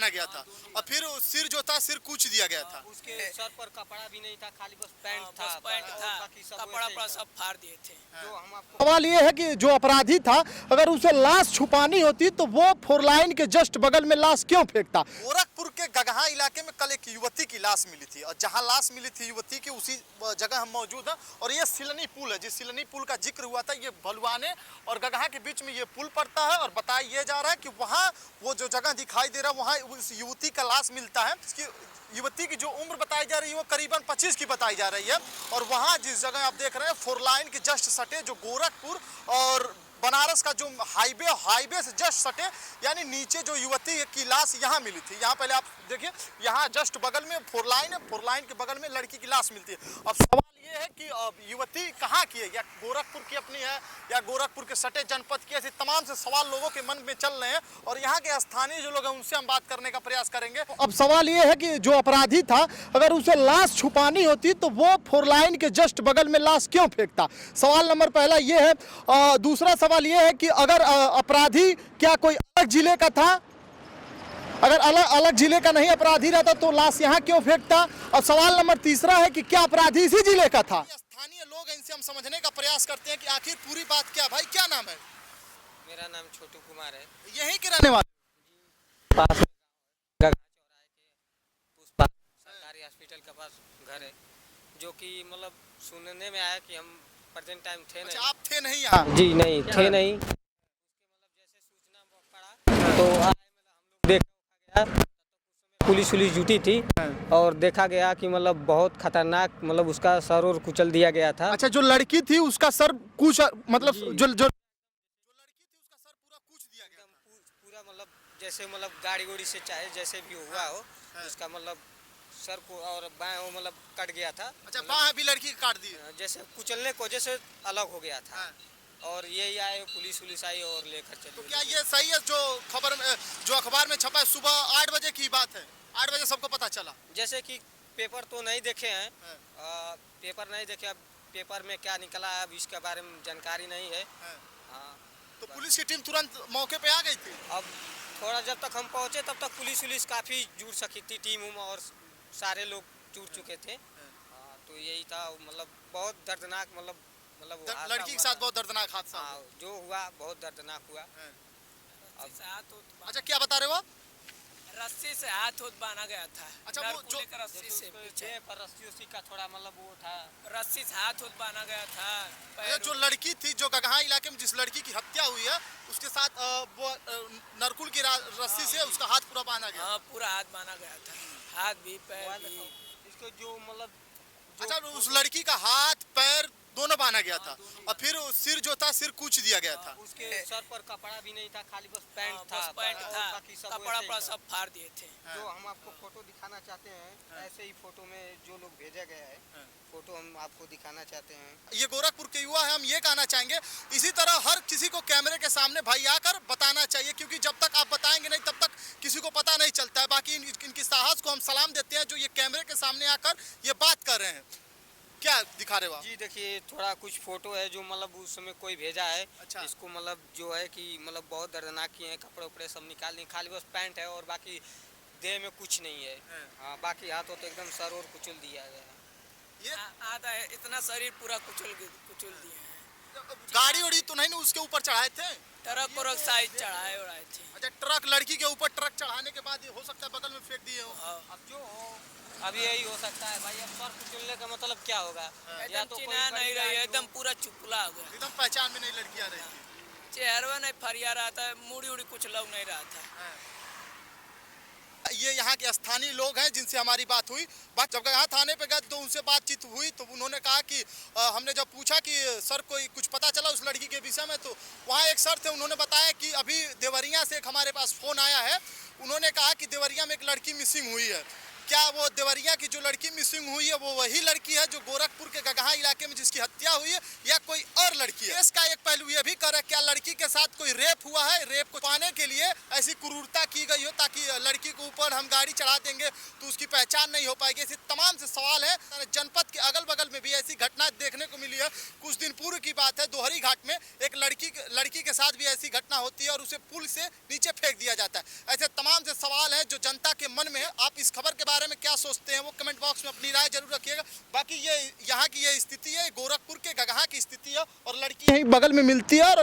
बांधा गया था और फिर सिर जो था सिर कूच दिया गया था। उसके सर पर कपड़ा भी नहीं था, खाली बस पैंट था, बाकी सब कपड़ा वैसे ही था। सब फाड़ दिए थे। जो हम आपको सवाल ये है कि जो अपराधी था अगर उसे लाश छुपानी होती तो वो फोर लाइन के जस्ट बगल में लाश क्यों फेंकता। गोरखपुर के गगहा इलाके में कल एक युवती की लाश मिली थी और जहां लाश मिली थी युवती की उसी जगह हम मौजूद हैं और ये सिलनी पुल है। जिस सिलनी पुल का जिक्र हुआ था, ये भलुआने और गगहा के बीच में ये पुल पड़ता है और बताया ये जा रहा है कि वहाँ वो जो जगह दिखाई दे रहा है वहाँ उस युवती का लाश मिलता है। इसकी युवती की जो उम्र बताई जा रही है वो करीबन 25 की बताई जा रही है और वहाँ जिस जगह आप देख रहे हैं फोर लाइन के जस्ट सटे जो गोरखपुर और बनारस का जो हाईवे से जस्ट सटे, यानी नीचे जो युवती की लाश यहाँ मिली थी। यहाँ पहले आप देखिए, यहाँ जस्ट बगल में फोर लाइन है, फोर लाइन के बगल में लड़की की लाश मिलती है। अब सवाल ये है कि युवती कहाँ की है, या गोरखपुर की अपनी है या गोरखपुर के सटे जनपद की, ऐसे तमाम से सवाल लोगों के मन में चल रहे हैं और यहाँ के स्थानीय जो लोग हैं उनसे हम बात करने का प्रयास करेंगे। अब सवाल ये है कि जो अपराधी था अगर उसे लाश छुपानी होती तो वो फोर लाइन के जस्ट बगल में लाश क्यों फेंकता। सवाल नंबर पहला ये है। दूसरा सवाल ये है कि अगर अपराधी क्या कोई अलग जिले का था, अगर अलग जिले का नहीं अपराधी रहता तो लाश यहाँ क्यों फेंकता। और सवाल नंबर तीसरा है कि क्या अपराधी इसी जिले का था। स्थानीय लोग हैं, इनसे हम समझने का प्रयास करते हैं कि आखिर पूरी बात क्या। भाई क्या नाम है? मेरा नाम छोटू कुमार है। यहीं के रहने वाले? पास में गगहा चौराहे के पुष्पा सरकारी हॉस्पिटल के पास घर है, जो कि मतलब सुनने में आया कि हम प्रेजेंट टाइम थे नहीं। अच्छा, आप थे नहीं यहाँ? जी नहीं थे नहीं। जैसे सूचना पड़ा तो हम लोग देखा गया, पुलिस जुटी थी और देखा गया कि मतलब बहुत खतरनाक, मतलब उसका सर और कुचल दिया गया था। अच्छा, जो लड़की थी उसका सर कुछ मतलब जो लड़की थी उसका सर पूरा कूच दिया गया था। पूरा मतलब जैसे मतलब गाड़ी गोड़ी से चाहे जैसे भी हुआ हो, उसका मतलब सर को और बाएं वो मतलब कट गया था। अच्छा, बाएं भी लड़की काट दी? जैसे कुचलने को जैसे अलग हो गया था और यही आए पुलिस आई और लेकर चली। तो क्या ये सही है जो खबर में, जो अखबार में छपा है, सुबह 8 बजे की बात है? 8 बजे सबको पता चला? जैसे कि पेपर तो नहीं देखे हैं, पेपर नहीं देखे, अब पेपर में क्या निकला है अब इसके बारे में जानकारी नहीं है। हाँ, तो पुलिस की टीम तुरंत मौके पे आ गई थी? अब थोड़ा जब तक हम पहुंचे तब तक पुलिस काफ़ी जुड़ सकी थी, टीम और सारे लोग जुड़ चुके थे। हाँ, तो यही था, मतलब बहुत दर्दनाक, मतलब लड़की के साथ बहुत दर्दनाक हादसा। हाँ, जो हुआ बहुत दर्दनाक हुआ। अच्छा, क्या बता रहे हो आप? रस्सी से हाथ बांधा गया था। अच्छा, वो जो रस्सी से पीछे पर रस्सी का थोड़ा मतलब वो था, रस्सी से हाथ बांधा गया था। जो लड़की थी, जो गगहा इलाके में जिस लड़की की हत्या हुई है उसके साथ वो नरकुल की रस्सी से उसका हाथ पूरा बांधा गया। हाँ, पूरा हाथ बांधा गया था, हाथ भी पैर भी। इसको जो मतलब अच्छा, उस लड़की का हाथ पैर दोनों बांधा गया था और फिर सिर जो था सिर कूच दिया गया था। उसके सर पर कपड़ा भी नहीं था, खाली बस पैंट था, बाकी सब कपड़ा सब फाड़ दिए थे। जो हम आपको फोटो दिखाना चाहते हैं, ऐसे ही फोटो में जो लोग भेजा गया है फोटो हम आपको दिखाना चाहते हैं। ये गोरखपुर के युवा है, हम ये कहना चाहेंगे इसी तरह हर किसी को कैमरे के सामने भाई आकर बताना चाहिए, क्योंकि जब तक आप बताएंगे नहीं तब तक किसी को पता नहीं चलता है। बाकी इनकी साहस को हम सलाम देते हैं जो ये कैमरे के सामने आकर ये बात कर रहे हैं। क्या दिखा रहे हो आप? जी देखिए, थोड़ा कुछ फोटो है जो मतलब उस समय कोई भेजा है। अच्छा। इसको मतलब जो है कि मतलब बहुत दर्दनाक किए हैं, कपड़े उपड़े सब निकाल दिए, खाली बस पैंट है और बाकी देह में कुछ नहीं है। हाँ, बाकी हाथों तो एकदम सर और कुचल दिया गया है। ये आधा है, इतना शरीर पूरा कुचल दिए हैं। गाड़ी उड़ी तो नहीं ना उसके ऊपर चढ़ाए थे? ट्रक और साइड चढ़ाए उड़ाए थे। अच्छा, ट्रक लड़की के ऊपर ट्रक चढ़ाने के बाद ये हो सकता है बगल में फेंक दिए हो। अब जो हो अब यही हो सकता है भाई। अब सर कुचलने का मतलब क्या होगा? या तो चिन्हा नहीं रही, एकदम पूरा चुपला हो गया, एकदम पहचान में नहीं लड़की आ रही थी। चेहरा नहीं फरिया रहा था, मुड़ी उड़ी कुछ लग नहीं रहा था। ये यहाँ के स्थानीय लोग हैं जिनसे हमारी बात हुई। जब यहाँ थाने पे गए तो उनसे बातचीत हुई तो उन्होंने कहा कि हमने जब पूछा कि सर कोई कुछ पता चला उस लड़की के विषय में, तो वहाँ एक सर थे, उन्होंने बताया कि अभी देवरिया से एक हमारे पास फ़ोन आया है। उन्होंने कहा कि देवरिया में एक लड़की मिसिंग हुई है। क्या वो देवरिया की जो लड़की मिसिंग हुई है वो वही लड़की है जो गोरखपुर के गगहा इलाके में जिसकी हत्या हुई है, या कोई और लड़की है? इसका एक पहलू ये भी कर है, क्या लड़की के साथ कोई रेप हुआ है? रेप को पाने के लिए ऐसी क्रूरता की गई हो ताकि लड़की के ऊपर हम गाड़ी चढ़ा देंगे तो उसकी पहचान नहीं हो पाएगी? ऐसे तमाम से सवाल है। जनपद के अगल बगल में भी ऐसी घटना देखने को मिली है। कुछ दिन पूर्व की बात है, दोहरी घाट में एक लड़की के साथ भी ऐसी घटना होती है और उसे पुल से नीचे फेंक दिया जाता है। ऐसे तमाम से सवाल हैं जो जनता के मन में है। आप इस खबर के बारे में क्या सोचते हैं वो कमेंट बॉक्स में अपनी राय जरूर रखिएगा। बाकी ये यहाँ की ये स्थिति है, गोरखपुर के गगहा की स्थिति है और लड़की यहीं बगल में मिलती है और